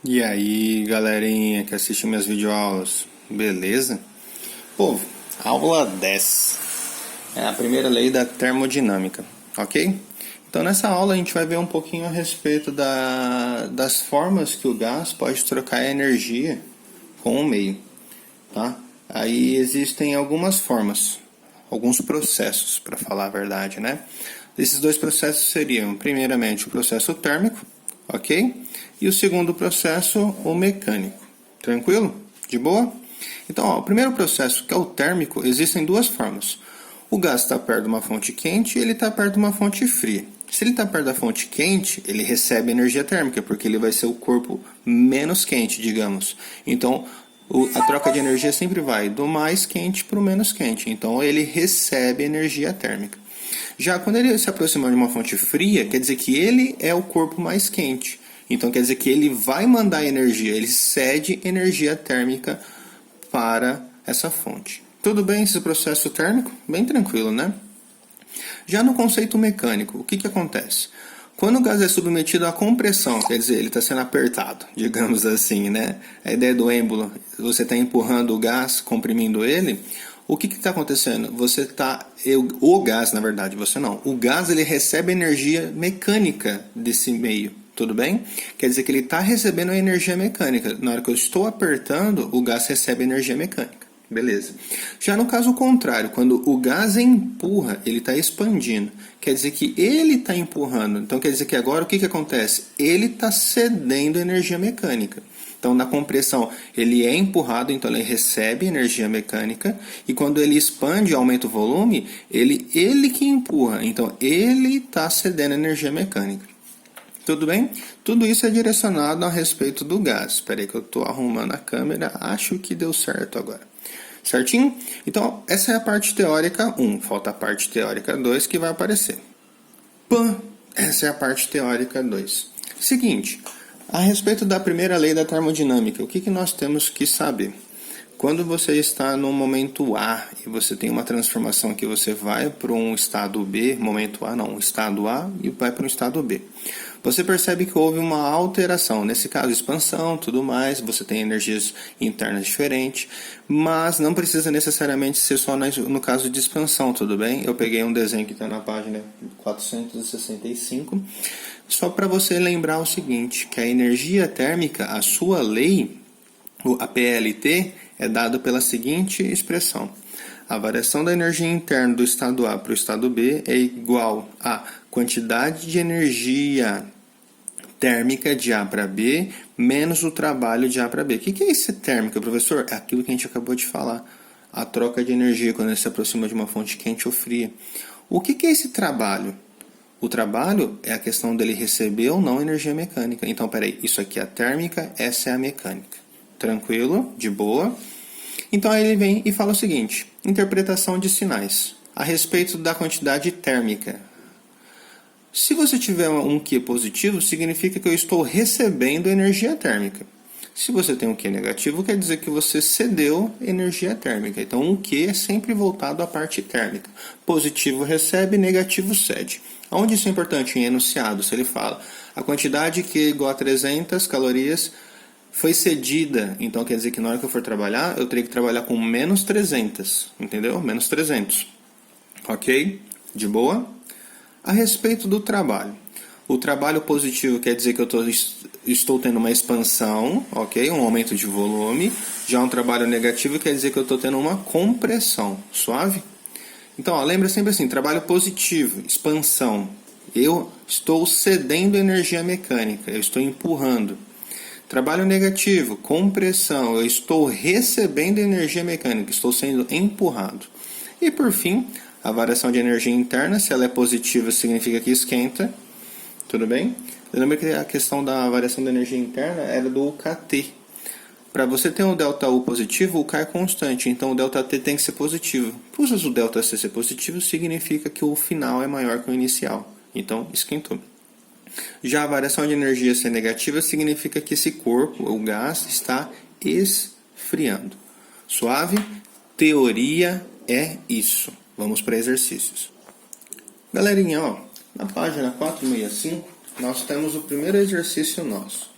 E aí, galerinha que assiste minhas videoaulas, beleza? Povo, aula 10 é a primeira lei da termodinâmica, ok? Então nessa aula a gente vai ver um pouquinho a respeito das formas que o gás pode trocar energia com o meio, tá? Aí existem algumas formas, alguns processos, para falar a verdade, né? Esses dois processos seriam, primeiramente, o processo térmico, ok? E o segundo processo, o mecânico. Tranquilo? De boa? Então, ó, o primeiro processo, que é o térmico, existem duas formas. O gás está perto de uma fonte quente e ele está perto de uma fonte fria. Se ele está perto da fonte quente, ele recebe energia térmica, porque ele vai ser o corpo menos quente, digamos. Então, a troca de energia sempre vai do mais quente para o menos quente. Então, ele recebe energia térmica. Já quando ele se aproxima de uma fonte fria, quer dizer que ele é o corpo mais quente. Então quer dizer que ele vai mandar energia, ele cede energia térmica para essa fonte. Tudo bem esse processo térmico? Bem tranquilo, né? Já no conceito mecânico, o que acontece? Quando o gás é submetido à compressão, quer dizer, ele está sendo apertado, digamos assim, né? A ideia do êmbolo, você está empurrando o gás, comprimindo ele. O que está acontecendo? O gás, na verdade, você não. O gás ele recebe energia mecânica desse meio, tudo bem? Quer dizer que ele está recebendo energia mecânica. Na hora que eu estou apertando, o gás recebe energia mecânica. Beleza. Já no caso contrário, quando o gás empurra, ele está expandindo. Quer dizer que ele está empurrando. Então quer dizer que agora o que acontece? Ele está cedendo energia mecânica. Então na compressão ele é empurrado, então ele recebe energia mecânica. E quando ele expande, aumenta o volume, ele que empurra. Então ele está cedendo energia mecânica. Tudo bem? Tudo isso é direcionado a respeito do gás. Espera aí que eu estou arrumando a câmera. Acho que deu certo agora. Certinho? Então, essa é a parte teórica 1. Falta a parte teórica 2 que vai aparecer. Pã! Essa é a parte teórica 2. Seguinte, a respeito da primeira lei da termodinâmica, o que nós temos que saber? Quando você está no momento A e você tem uma transformação que você vai para um estado B, momento A não, estado A e vai para um estado B. Você percebe que houve uma alteração, nesse caso expansão, tudo mais, você tem energias internas diferentes, mas não precisa necessariamente ser só no caso de expansão, tudo bem? Eu peguei um desenho que está na página 465, só para você lembrar o seguinte, que a energia térmica, a sua lei, a PLT, é dado pela seguinte expressão. A variação da energia interna do estado A para o estado B é igual à quantidade de energia térmica de A para B menos o trabalho de A para B. O que é esse térmica, professor? É aquilo que a gente acabou de falar. A troca de energia quando ele se aproxima de uma fonte quente ou fria. O que é esse trabalho? O trabalho é a questão dele receber ou não energia mecânica. Então, peraí, isso aqui é a térmica, essa é a mecânica. Tranquilo? De boa? Então aí ele vem e fala o seguinte, interpretação de sinais, a respeito da quantidade térmica. Se você tiver um Q positivo, significa que eu estou recebendo energia térmica. Se você tem um Q negativo, quer dizer que você cedeu energia térmica. Então um Q é sempre voltado à parte térmica. Positivo recebe, negativo cede. Onde isso é importante? Em enunciado, se ele fala a quantidade Q igual a 300 calorias foi cedida, então quer dizer que na hora que eu for trabalhar, eu teria que trabalhar com menos 300, entendeu? Menos 300. Ok? De boa? A respeito do trabalho. O trabalho positivo quer dizer que eu estou tendo uma expansão, ok? Um aumento de volume. Já um trabalho negativo quer dizer que eu estou tendo uma compressão. Suave? Então, ó, lembra sempre assim, trabalho positivo, expansão. Eu estou cedendo energia mecânica, eu estou empurrando. Trabalho negativo, compressão, eu estou recebendo energia mecânica, estou sendo empurrado. E por fim, a variação de energia interna, se ela é positiva, significa que esquenta, tudo bem? Lembra que a questão da variação da energia interna era do kT. Para você ter um ΔU positivo, o K é constante, então o ΔT tem que ser positivo. Por o ΔC ser positivo, significa que o final é maior que o inicial, então esquentou. Já a variação de energia ser negativa significa que esse corpo, o gás, está esfriando. Suave? Teoria é isso. Vamos para exercícios. Galerinha, ó, na página 465, nós temos o primeiro exercício nosso.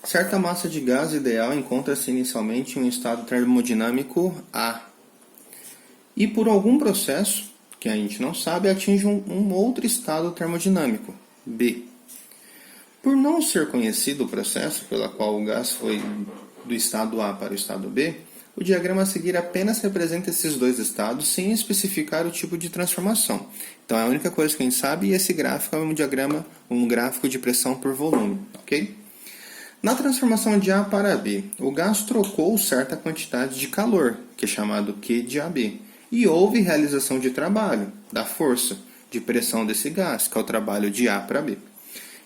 Certa massa de gás ideal encontra-se inicialmente em um estado termodinâmico A e por algum processo, que a gente não sabe, atinge um outro estado termodinâmico, B. Por não ser conhecido o processo pela qual o gás foi do estado A para o estado B, o diagrama a seguir apenas representa esses dois estados sem especificar o tipo de transformação. Então é a única coisa que a gente sabe e esse gráfico é um gráfico de pressão por volume, ok? Na transformação de A para B, o gás trocou certa quantidade de calor, que é chamado Q de AB, e houve realização de trabalho, da força de pressão desse gás, que é o trabalho de A para B.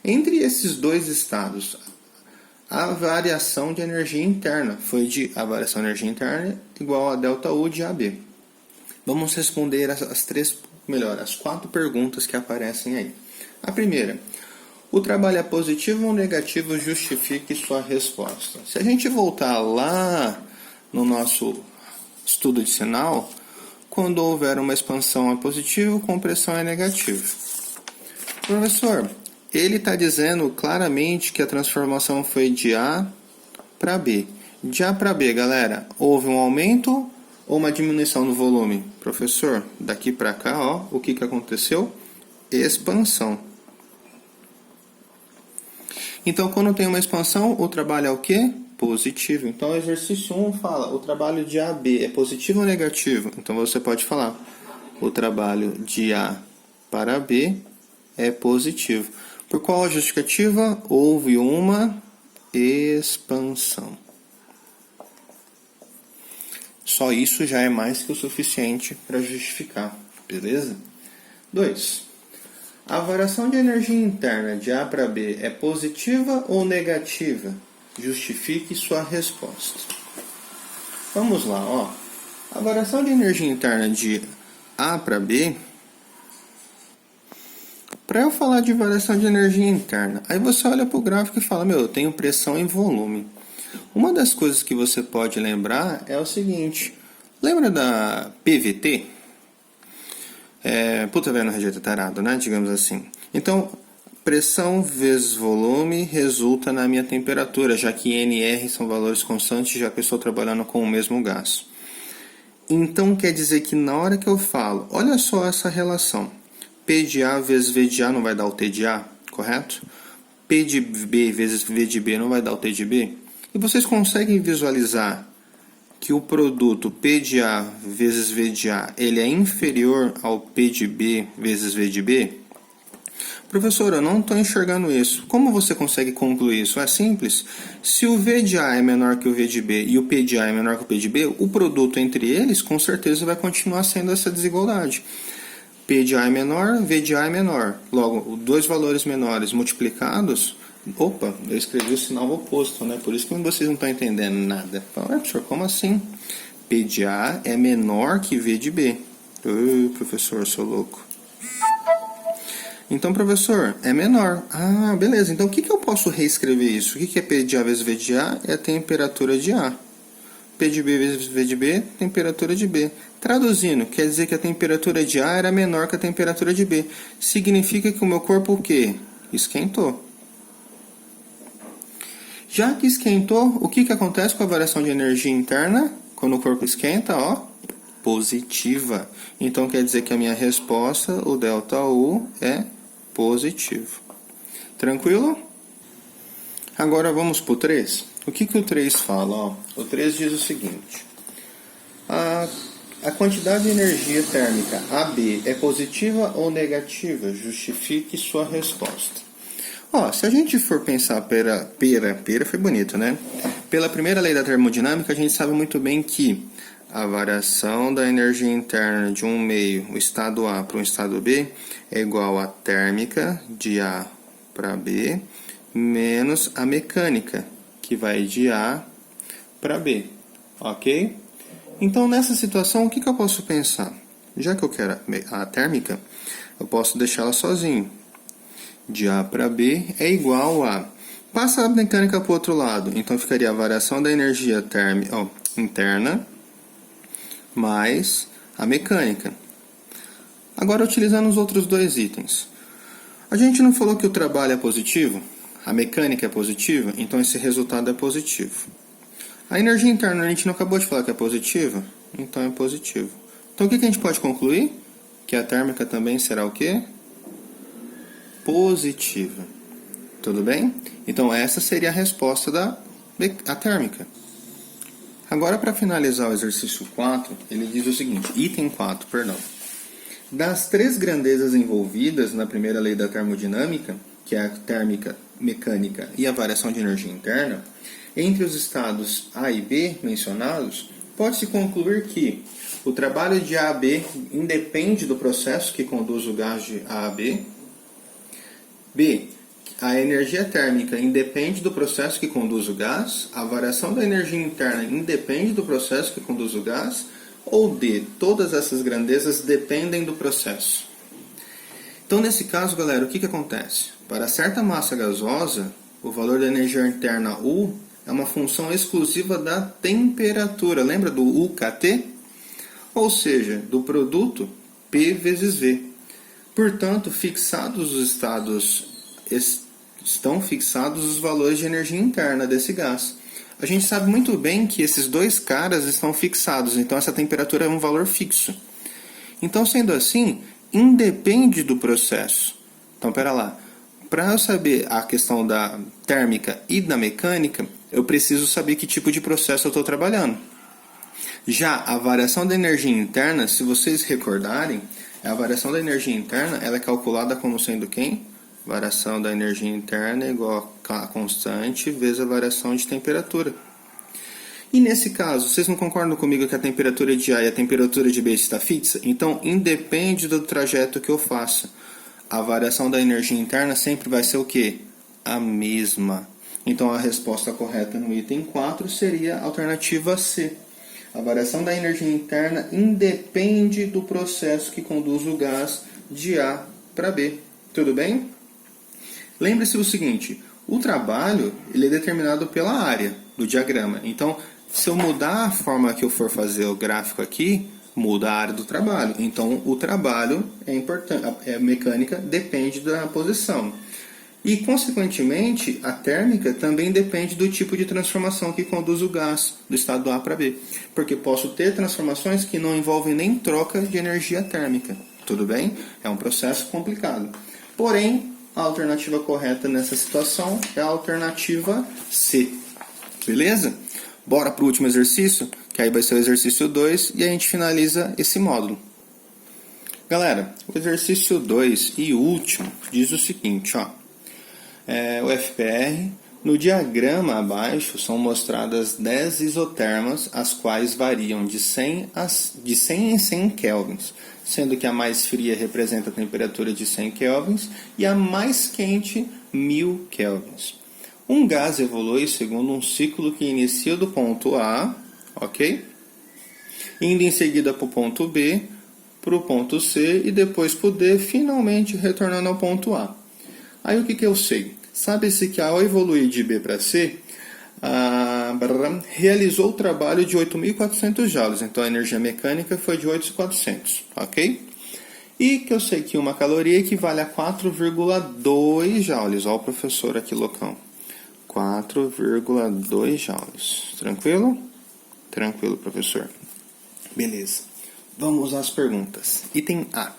Entre esses dois estados, a variação de energia interna foi a variação de energia interna igual a ΔU de AB. Vamos responder as 4 perguntas que aparecem aí. A primeira: o trabalho é positivo ou negativo? Justifique sua resposta. Se a gente voltar lá no nosso estudo de sinal, quando houver uma expansão é positivo, compressão é negativo. Professor, ele está dizendo claramente que a transformação foi de A para B. De A para B, galera, houve um aumento ou uma diminuição no volume? Professor, daqui para cá, ó, o que aconteceu? Expansão. Então, quando tem uma expansão, o trabalho é o quê? Positivo. Então, o exercício 1 fala, o trabalho de AB é positivo ou negativo? Então, você pode falar, o trabalho de A para B é positivo. Por qual justificativa? Houve uma expansão. Só isso já é mais que o suficiente para justificar, beleza? 2. A variação de energia interna de A para B é positiva ou negativa? Justifique sua resposta. Vamos lá, ó. A variação de energia interna de A para B, para eu falar de variação de energia interna, aí você olha para o gráfico e fala, eu tenho pressão e volume. Uma das coisas que você pode lembrar é o seguinte, lembra da PVT? Puta velho, não rejeita tarado, né? Digamos assim. Então, pressão vezes volume resulta na minha temperatura, já que NR são valores constantes, já que eu estou trabalhando com o mesmo gás. Então, quer dizer que na hora que eu falo, olha só essa relação. P de A vezes V de A não vai dar o T de A, correto? P de B vezes V de B não vai dar o T de B? E vocês conseguem visualizar que o produto P de A vezes V de A ele é inferior ao P de B vezes V de B? Professor, eu não estou enxergando isso. Como você consegue concluir isso? É simples. Se o V de A é menor que o V de B e o P de A é menor que o P de B, o produto entre eles com certeza vai continuar sendo essa desigualdade. P de A é menor, V de A é menor. Logo, dois valores menores multiplicados... Opa, eu escrevi o sinal oposto, né? Por isso que vocês não estão entendendo nada. Professor, como assim? P de A é menor que V de B. Professor, sou louco. Então, professor, é menor. Ah, beleza. Então, o que eu posso reescrever isso? O que é P de A vezes V de A? É a temperatura de A. P de B vezes V de B, temperatura de B. Traduzindo, quer dizer que a temperatura de A era menor que a temperatura de B. Significa que o meu corpo o quê? Esquentou. Já que esquentou, o que acontece com a variação de energia interna? Quando o corpo esquenta, ó, positiva. Então quer dizer que a minha resposta, o ΔU, é positivo. Tranquilo? Agora vamos para o 3. O que o 3 fala? Ó, o 3 diz o seguinte. A quantidade de energia térmica AB é positiva ou negativa? Justifique sua resposta. Ó, se a gente for pensar pera foi bonito, né? Pela primeira lei da termodinâmica, a gente sabe muito bem que a variação da energia interna de um meio, o estado A para o estado B, é igual à térmica de A para B, menos a mecânica, que vai de A para B, ok? Então, nessa situação, o que eu posso pensar? Já que eu quero a térmica, eu posso deixá-la sozinho. De A para B é igual a... Passa a mecânica para o outro lado. Então, ficaria a variação da energia interna mais a mecânica. Agora, utilizando os outros dois itens. A gente não falou que o trabalho é positivo? A mecânica é positiva, então esse resultado é positivo. A energia interna a gente não acabou de falar que é positiva? Então é positivo. Então o que a gente pode concluir? Que a térmica também será o quê? Positiva. Tudo bem? Então essa seria a resposta da térmica. Agora, para finalizar o exercício 4, ele diz o seguinte, item 4, perdão. Das três grandezas envolvidas na primeira lei da termodinâmica, que é a térmica, mecânica e a variação de energia interna, entre os estados A e B mencionados, pode-se concluir que o trabalho de A a B independe do processo que conduz o gás de A a B. B. A energia térmica independe do processo que conduz o gás. A variação da energia interna independe do processo que conduz o gás. Ou D. Todas essas grandezas dependem do processo. Então, nesse caso, galera, o que acontece? Para certa massa gasosa, o valor da energia interna U é uma função exclusiva da temperatura. Lembra do UKT? Ou seja, do produto P vezes V. Portanto, fixados os estados, estão fixados os valores de energia interna desse gás. A gente sabe muito bem que esses dois caras estão fixados, então essa temperatura é um valor fixo. Então, sendo assim, independe do processo. Então, pera lá. Para eu saber a questão da térmica e da mecânica, eu preciso saber que tipo de processo eu estou trabalhando. Já a variação da energia interna, se vocês recordarem, a variação da energia interna ela é calculada como sendo quem? Variação da energia interna é igual a constante vezes a variação de temperatura. E nesse caso, vocês não concordam comigo que a temperatura de A e a temperatura de B está fixa? Então, independe do trajeto que eu faça. A variação da energia interna sempre vai ser o quê? A mesma. Então, a resposta correta no item 4 seria a alternativa C. A variação da energia interna independe do processo que conduz o gás de A para B. Tudo bem? Lembre-se o seguinte, o trabalho ele é determinado pela área do diagrama. Então, se eu mudar a forma que eu for fazer o gráfico aqui, muda a área do trabalho. Então, o trabalho é importante, a mecânica depende da posição. E, consequentemente, a térmica também depende do tipo de transformação que conduz o gás do estado A para B. Porque posso ter transformações que não envolvem nem troca de energia térmica. Tudo bem? É um processo complicado. Porém, a alternativa correta nessa situação é a alternativa C. Beleza? Bora para o último exercício, que aí vai ser o exercício 2 e a gente finaliza esse módulo. Galera, o exercício 2 e último diz o seguinte, ó. O FPR, no diagrama abaixo são mostradas 10 isotermas, as quais variam de 100 em 100 kelvins, sendo que a mais fria representa a temperatura de 100 kelvins e a mais quente 1000 kelvins. Um gás evolui segundo um ciclo que inicia do ponto A, ok? Indo em seguida para o ponto B, para o ponto C e depois para o D, finalmente retornando ao ponto A. Aí o que eu sei? Sabe-se que ao evoluir de B para C, realizou o trabalho de 8.400 joules, então a energia mecânica foi de 8.400, ok? E que eu sei que uma caloria equivale a 4,2 joules, olha o professor aqui loucão, 4,2 joules, tranquilo? Tranquilo, professor. Beleza, vamos às perguntas. Item A.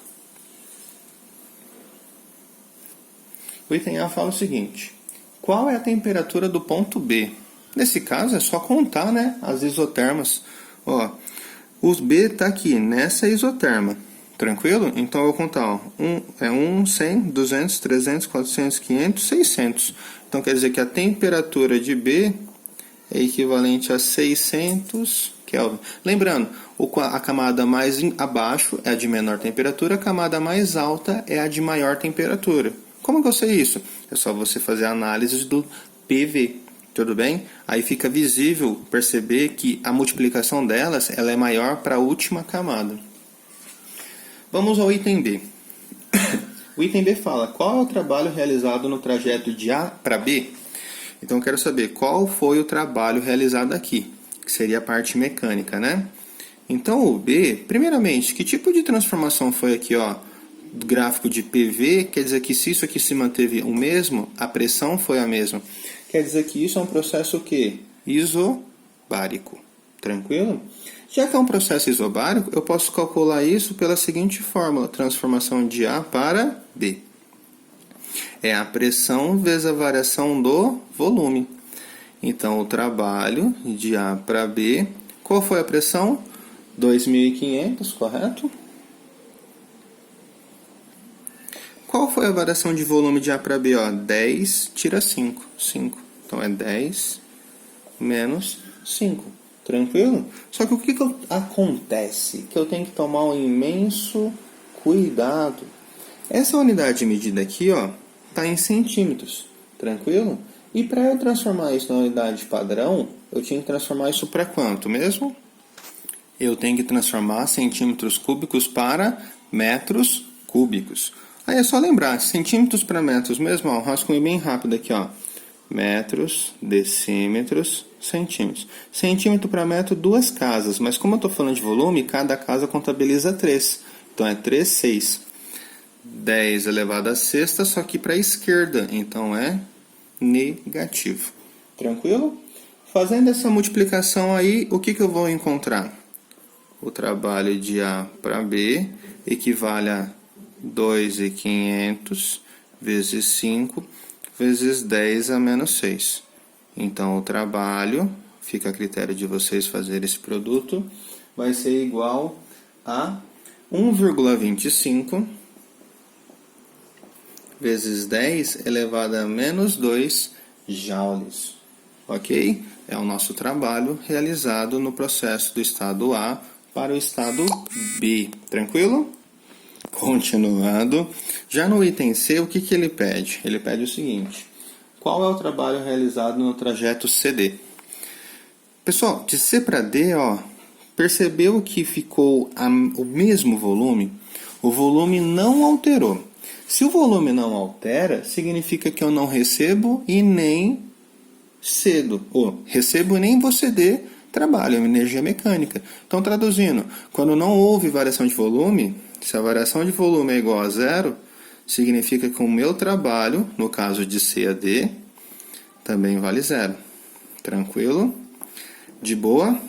O item A fala o seguinte, qual é a temperatura do ponto B? Nesse caso é só contar, né, as isotermas. Ó, o B está aqui nessa isoterma, tranquilo? Então eu vou contar, ó, 1, 100, 200, 300, 400, 500, 600. Então quer dizer que a temperatura de B é equivalente a 600 Kelvin. Lembrando, a camada mais abaixo é a de menor temperatura, a camada mais alta é a de maior temperatura. Como que eu sei isso? É só você fazer a análise do PV, tudo bem? Aí fica visível perceber que a multiplicação delas ela é maior para a última camada. Vamos ao item B. O item B fala, qual é o trabalho realizado no trajeto de A para B? Então eu quero saber qual foi o trabalho realizado aqui, que seria a parte mecânica, né? Então o B, primeiramente, que tipo de transformação foi aqui, ó? gráfico de PV, quer dizer que se isso aqui se manteve o mesmo, a pressão foi a mesma. Quer dizer que isso é um processo o quê? Isobárico. Tranquilo? Já que é um processo isobárico, eu posso calcular isso pela seguinte fórmula: transformação de A para B. É a pressão vezes a variação do volume. Então, o trabalho de A para B, qual foi a pressão? 2.500, correto? Qual foi a variação de volume de A para B? 10 tira 5. 5. Então, é 10 menos 5. Tranquilo? Só que o que acontece? Que eu tenho que tomar um imenso cuidado. Essa unidade de medida aqui, está em centímetros. Tranquilo? E para eu transformar isso na unidade padrão, eu tinha que transformar isso para quanto mesmo? Eu tenho que transformar centímetros cúbicos para metros cúbicos. Aí é só lembrar, centímetros para metros mesmo, ó, rascunho bem rápido aqui, ó. Metros, decímetros, centímetros. Centímetro para metro, 2 casas, mas como eu estou falando de volume, cada casa contabiliza 3. Então é 3, 6. 10 elevado a sexta, só que para a esquerda, então é negativo. Tranquilo? Fazendo essa multiplicação aí, o que eu vou encontrar? O trabalho de A para B equivale a 2.500 vezes 5 vezes 10 a menos 6. Então, o trabalho, fica a critério de vocês fazerem esse produto, vai ser igual a 1,25 vezes 10 elevado a menos 2 joules. Ok? É o nosso trabalho realizado no processo do estado A para o estado B. Tranquilo? Continuando. Já no item C, o que ele pede? Ele pede o seguinte: qual é o trabalho realizado no trajeto CD? Pessoal, de C para D, percebeu que ficou o mesmo volume? O volume não alterou. Se o volume não altera, significa que eu não recebo e nem cedo. Ou recebo e nem vou ceder trabalho, é uma energia mecânica. Então, traduzindo, quando não houve variação de volume, se a variação de volume é igual a zero, significa que o meu trabalho, no caso de C a D, também vale zero. Tranquilo? De boa?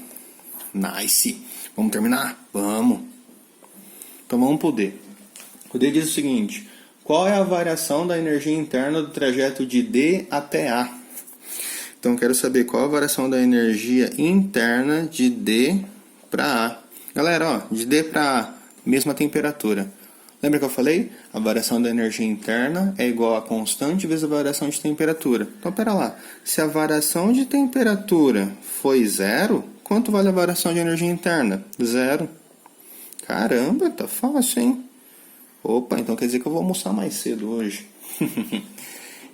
Nice! Vamos terminar? Vamos! Então vamos para o D. O D diz o seguinte: qual é a variação da energia interna do trajeto de D até A? Então quero saber qual a variação da energia interna de D para A. Galera, de D para A, mesma temperatura. Lembra que eu falei? A variação da energia interna é igual a constante vezes a variação de temperatura. Então, pera lá. Se a variação de temperatura foi zero, quanto vale a variação de energia interna? Zero. Caramba, tá fácil, hein? Opa, então quer dizer que eu vou almoçar mais cedo hoje.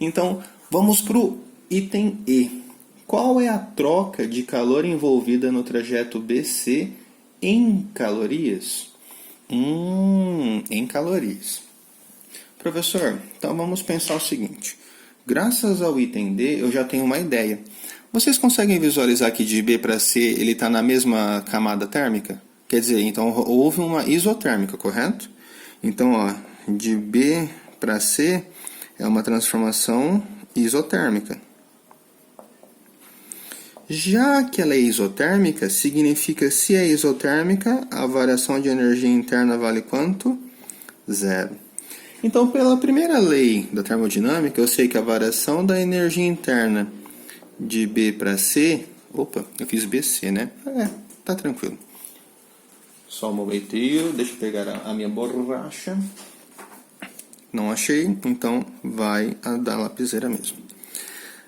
Então, vamos para o item E. Qual é a troca de calor envolvida no trajeto BC em calorias? Em calorias. Professor, então vamos pensar o seguinte. Graças ao item D, eu já tenho uma ideia. Vocês conseguem visualizar que de B para C ele está na mesma camada térmica? Quer dizer, então houve uma isotérmica, correto? Então, de B para C é uma transformação isotérmica. Já que ela é isotérmica, significa que se é isotérmica, a variação de energia interna vale quanto? Zero. Então, pela primeira lei da termodinâmica, eu sei que a variação da energia interna de B para C... Opa, eu fiz BC, né? Tá tranquilo. Só um momentinho, deixa eu pegar a minha borracha. Não achei, então vai a da lapiseira mesmo.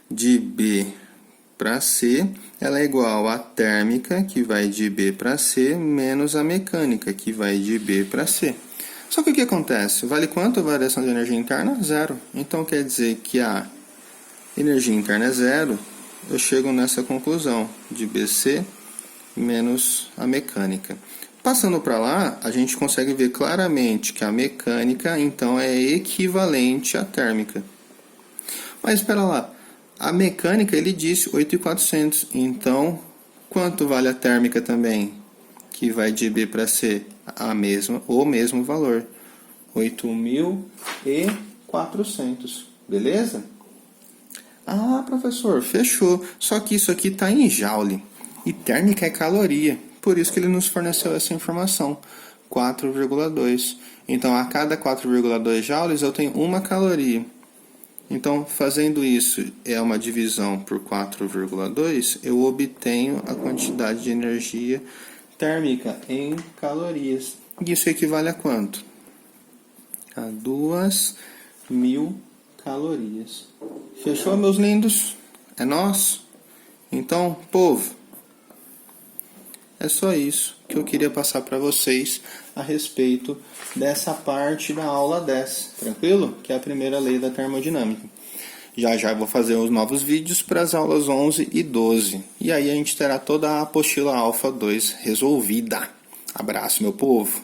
De B para C, ela é igual à térmica, que vai de B para C, menos a mecânica, que vai de B para C. Só que o que acontece? Vale quanto a variação de energia interna? Zero. Então quer dizer que a energia interna é zero, eu chego nessa conclusão, de BC menos a mecânica. Passando para lá, a gente consegue ver claramente que a mecânica, então, é equivalente à térmica. Mas espera lá, a mecânica, ele disse 8.400, então, quanto vale a térmica também? Que vai de B para C, o mesmo valor, 8.400, beleza? Ah, professor, fechou. Só que isso aqui está em joule. E térmica é caloria. Por isso que ele nos forneceu essa informação. 4,2. Então, a cada 4,2 joules eu tenho 1 caloria. Então, fazendo isso, é uma divisão por 4,2, eu obtenho a quantidade de energia térmica em calorias. Isso equivale a quanto? A 2.000 calorias. Fechou, meus lindos? É nóis? Então, povo, é só isso que eu queria passar para vocês a respeito dessa parte da aula 10, tranquilo? Que é a primeira lei da termodinâmica. Já já vou fazer os novos vídeos para as aulas 11 e 12. E aí a gente terá toda a apostila alfa 2 resolvida. Abraço, meu povo!